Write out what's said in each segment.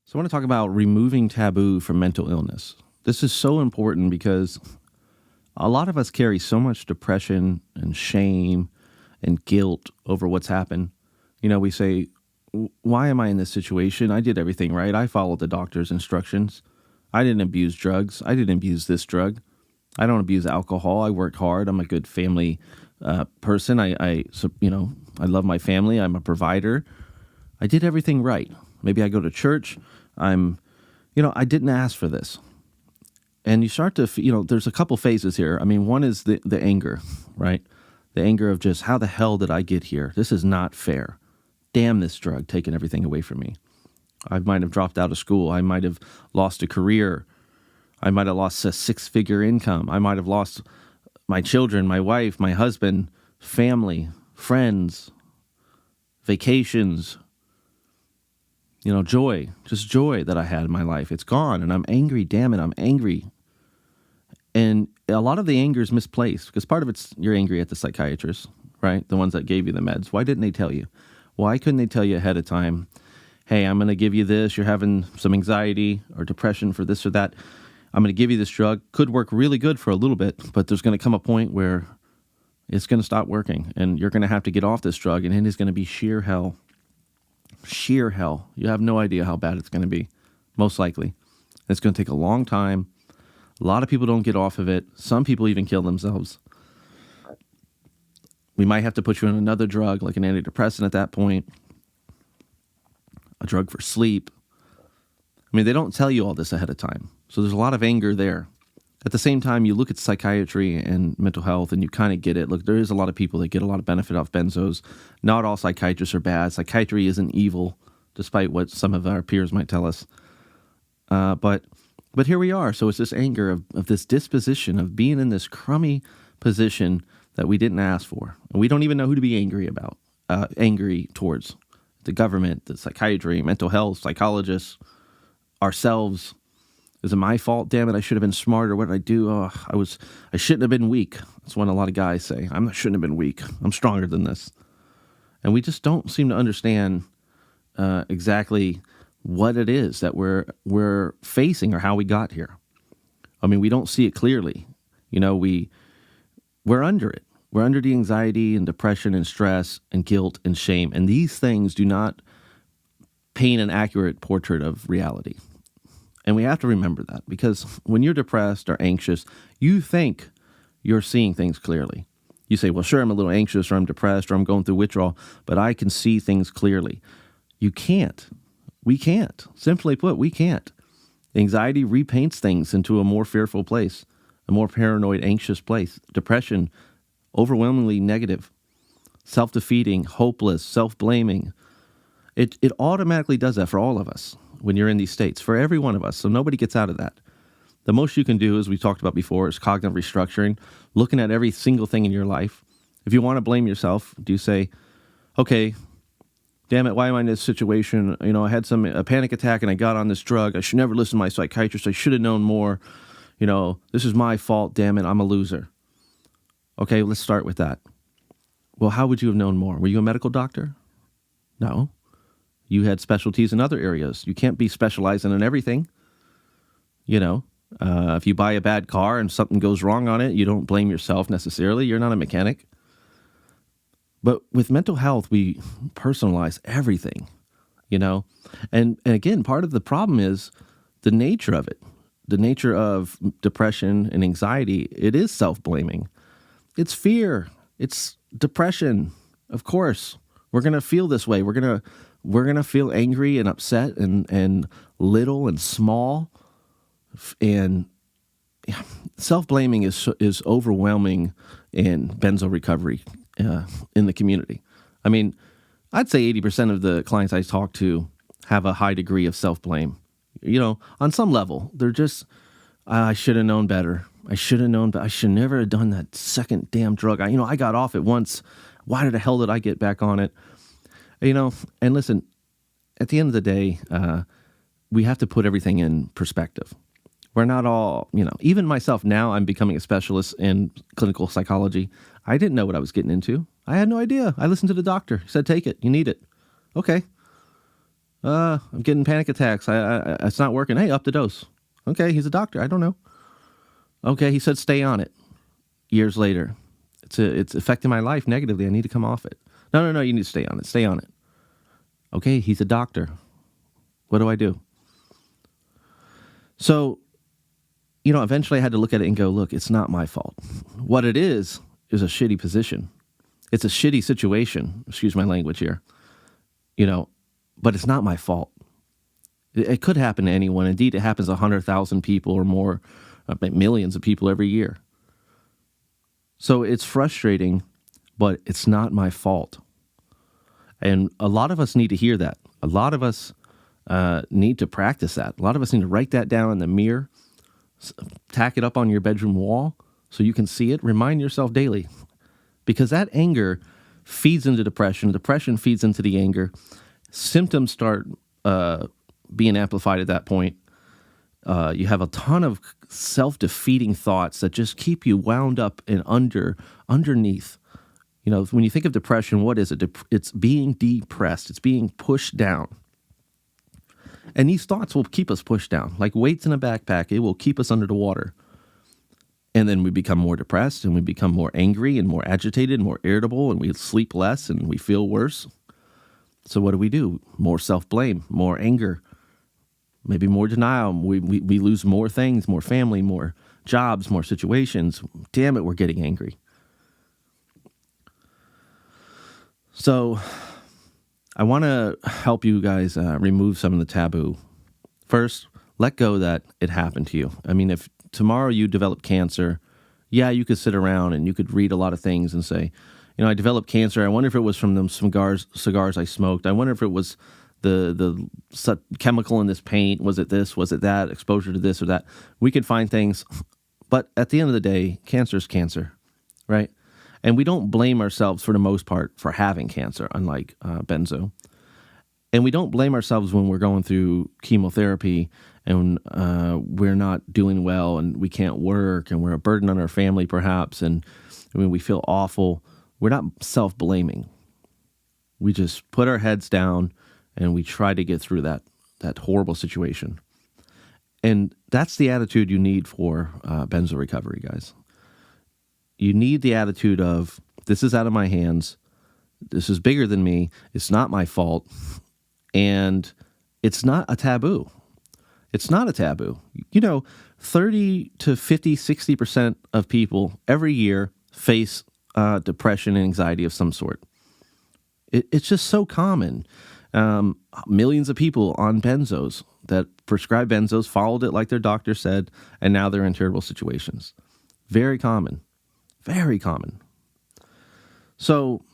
So I want to talk about removing taboo from mental illness. This is so important because a lot of us carry so much depression and shame and guilt over what's happened. We say, why am I in this situation? I did everything right. I followed the doctor's instructions. I didn't abuse drugs. I didn't abuse this drug. I don't abuse alcohol. I work hard. I'm a good family person. I love my family. I'm a provider. I did everything right. Maybe I go to church. I didn't ask for this. And you start to, there's a couple phases here. I mean, one is the anger, right? The anger of just, how the hell did I get here? This is not fair. Damn this drug taking everything away from me. I might have dropped out of school. I might have lost a career. I might have lost a six-figure income. I might have lost my children, my wife, my husband, family, friends, vacations, joy that I had in my life. It's gone, and I'm angry. Damn it, I'm angry. And a lot of the anger is misplaced because part of it's you're angry at the psychiatrist, right? The ones that gave you the meds. Why didn't they tell you? Why couldn't they tell you ahead of time, hey, I'm going to give you this. You're having some anxiety or depression for this or that. I'm going to give you this drug. Could work really good for a little bit, but there's going to come a point where it's going to stop working, and you're going to have to get off this drug, and it is going to be sheer hell. Sheer hell. You have no idea how bad it's going to be, most likely. It's going to take a long time. A lot of people don't get off of it. Some people even kill themselves. We might have to put you on another drug, like an antidepressant at that point, a drug for sleep. I mean, they don't tell you all this ahead of time. So there's a lot of anger there. At the same time, you look at psychiatry and mental health and you kind of get it. Look, there is a lot of people that get a lot of benefit off benzos. Not all psychiatrists are bad. Psychiatry isn't evil, despite what some of our peers might tell us. But here we are. So it's this anger of this disposition of being in this crummy position that we didn't ask for. And we don't even know who to be angry towards. The government, the psychiatry, mental health, psychologists, ourselves. Is it my fault? Damn it, I should have been smarter. What did I do? I shouldn't have been weak. That's what a lot of guys say. I shouldn't have been weak. I'm stronger than this. And we just don't seem to understand exactly what it is that we're facing or how we got here. I mean, we don't see it clearly. We're under it. We're under the anxiety and depression and stress and guilt and shame. And these things do not paint an accurate portrait of reality. And we have to remember that because when you're depressed or anxious, you think you're seeing things clearly. You say, well, sure, I'm a little anxious or I'm depressed or I'm going through withdrawal, but I can see things clearly. You can't. We can't. Simply put, we can't. Anxiety repaints things into a more fearful place, a more paranoid, anxious place. Depression, overwhelmingly negative. Self-defeating, hopeless, self-blaming. It automatically does that for all of us. When you're in these states, for every one of us. So nobody gets out of that. The most you can do, as we talked about before, is cognitive restructuring, looking at every single thing in your life. If you want to blame yourself, do you say, okay, damn it, why am I in this situation? I had a panic attack and I got on this drug. I should never listen to my psychiatrist. I should have known more. This is my fault. Damn it, I'm a loser. Okay, let's start with that. Well, how would you have known more? Were you a medical doctor? No. You had specialties in other areas. You can't be specializing in everything. If you buy a bad car and something goes wrong on it, you don't blame yourself necessarily. You're not a mechanic. But with mental health, we personalize everything, And again, part of the problem is the nature of it. The nature of depression and anxiety, it is self-blaming. It's fear. It's depression. Of course, we're going to feel this way. We're going to feel angry and upset and little and small. And self-blaming is overwhelming in benzo recovery in the community. I mean, I'd say 80% of the clients I talk to have a high degree of self-blame. On some level, they're just, I should have known better. I should have known, but I should never have done that second damn drug. I got off it once. Why the hell did I get back on it? And listen, at the end of the day, we have to put everything in perspective. We're not all, even myself now, I'm becoming a specialist in clinical psychology. I didn't know what I was getting into. I had no idea. I listened to the doctor. He said, take it. You need it. Okay. I'm getting panic attacks. It's not working. Hey, up the dose. Okay, he's a doctor. I don't know. Okay, he said stay on it. Years later, it's affecting my life negatively. I need to come off it. No. You need to stay on it. Stay on it. Okay, he's a doctor. What do I do? So, eventually I had to look at it and go, look, it's not my fault. What it is a shitty position. It's a shitty situation. Excuse my language here. But it's not my fault. It could happen to anyone. Indeed, it happens to 100,000 people or more, millions of people every year. So it's frustrating, but it's not my fault. And a lot of us need to hear that. A lot of us need to practice that. A lot of us need to write that down in the mirror, tack it up on your bedroom wall so you can see it. Remind yourself daily, because that anger feeds into depression. Depression feeds into the anger. Symptoms start being amplified at that point. You have a ton of self-defeating thoughts that just keep you wound up and underneath. When you think of depression, what is it? It's being depressed. It's being pushed down. And these thoughts will keep us pushed down. Like weights in a backpack, it will keep us under the water. And then we become more depressed, and we become more angry and more agitated and more irritable, and we sleep less and we feel worse. So what do? More self-blame, more anger, maybe more denial. We lose more things, more family, more jobs, more situations. Damn it, we're getting angry. So I want to help you guys remove some of the taboo. First, let go that it happened to you. I mean, if tomorrow you develop cancer, yeah, you could sit around and you could read a lot of things and say, I developed cancer. I wonder if it was from them cigars I smoked. I wonder if it was the chemical in this paint. Was it this? Was it that? Exposure to this or that? We could find things. But at the end of the day, cancer is cancer, right? And we don't blame ourselves for the most part for having cancer, unlike Benzo. And we don't blame ourselves when we're going through chemotherapy and we're not doing well and we can't work and we're a burden on our family perhaps and we feel awful. We're not self-blaming. We just put our heads down and we try to get through that horrible situation. And that's the attitude you need for benzo recovery, guys. You need the attitude of, this is out of my hands. This is bigger than me. It's not my fault. And it's not a taboo. It's not a taboo. 30 to 50, 60% of people every year face depression and anxiety of some sort. It's just so common. Millions of people on benzos that prescribe benzos followed it like their doctor said, and now they're in terrible situations. Very common. Very common. So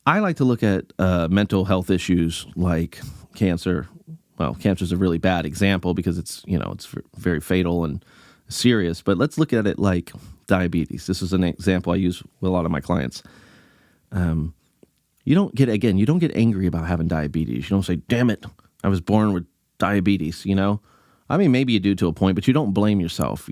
I like to look at mental health issues like cancer. Well, cancer is a really bad example because it's very fatal and serious. But let's look at it like diabetes. This is an example I use with a lot of my clients. You don't get angry about having diabetes. You don't say, damn it, I was born with diabetes, I mean, maybe you do to a point, but you don't blame yourself,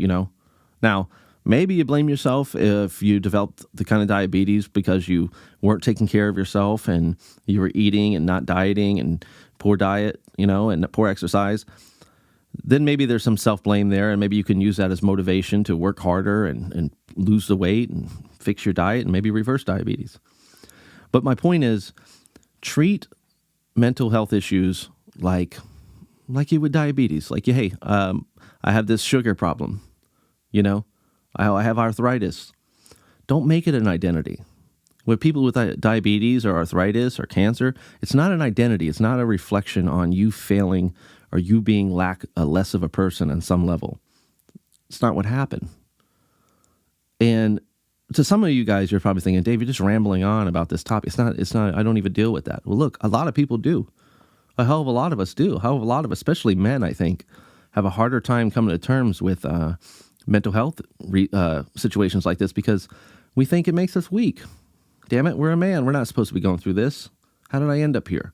Now, maybe you blame yourself if you developed the kind of diabetes because you weren't taking care of yourself and you were eating and not dieting and poor diet, and poor exercise. Then maybe there's some self-blame there, and maybe you can use that as motivation to work harder and lose the weight and fix your diet and maybe reverse diabetes. But my point is, treat mental health issues like you would diabetes. Like, hey, I have this sugar problem, I have arthritis. Don't make it an identity. With people with diabetes or arthritis or cancer, it's not an identity. It's not a reflection on you failing or you being less of a person on some level. It's not what happened. And to some of you guys, you're probably thinking, Dave, you're just rambling on about this topic. It's not, I don't even deal with that. Well, look, a lot of people do. A hell of a lot of us do. A hell of a lot of, especially men, I think, have a harder time coming to terms with mental health situations like this because we think it makes us weak. Damn it, we're a man. We're not supposed to be going through this. How did I end up here?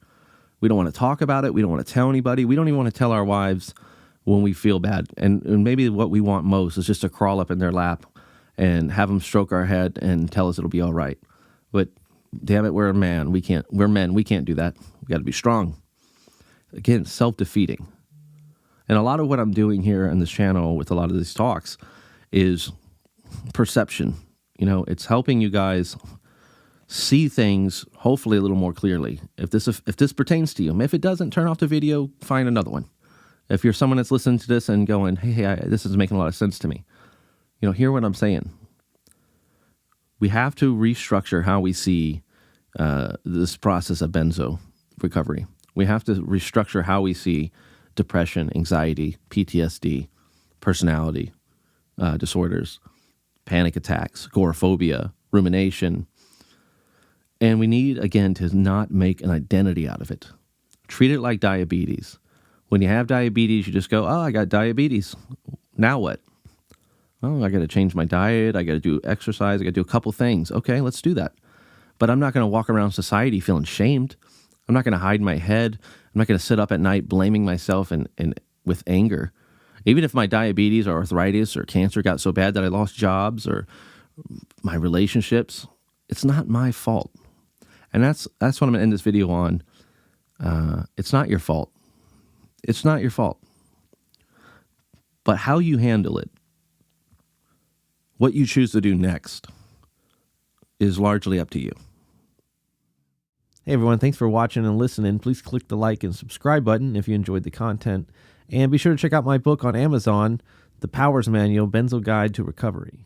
We don't want to talk about it. We don't want to tell anybody. We don't even want to tell our wives when we feel bad. And maybe what we want most is just to crawl up in their lap and have them stroke our head and tell us it'll be all right. But damn it, we're a man. We're men. We can't do that. We got to be strong. again, self-defeating. And a lot of what I'm doing here on this channel with a lot of these talks is perception. It's helping you guys see things hopefully a little more clearly. If this pertains to you, if it doesn't, turn off the video, find another one. If you're someone that's listening to this and going, hey, this is making a lot of sense to me, hear what I'm saying. We have to restructure how we see this process of benzo recovery. We have to restructure how we see depression, anxiety, PTSD, personality disorders, panic attacks, agoraphobia, rumination. And we need, again, to not make an identity out of it. Treat it like diabetes. When you have diabetes, you just go, oh, I got diabetes. Now what? Oh, I got to change my diet. I got to do exercise. I got to do a couple things. Okay, let's do that. But I'm not going to walk around society feeling shamed. I'm not going to hide my head. I'm not going to sit up at night blaming myself and with anger. Even if my diabetes or arthritis or cancer got so bad that I lost jobs or my relationships, it's not my fault. And that's what I'm going to end this video on. It's not your fault. It's not your fault. But how you handle it, what you choose to do next, is largely up to you. Hey everyone, thanks for watching and listening. Please click the like and subscribe button if you enjoyed the content. And be sure to check out my book on Amazon, The Powers Manual, Benzo Guide to Recovery.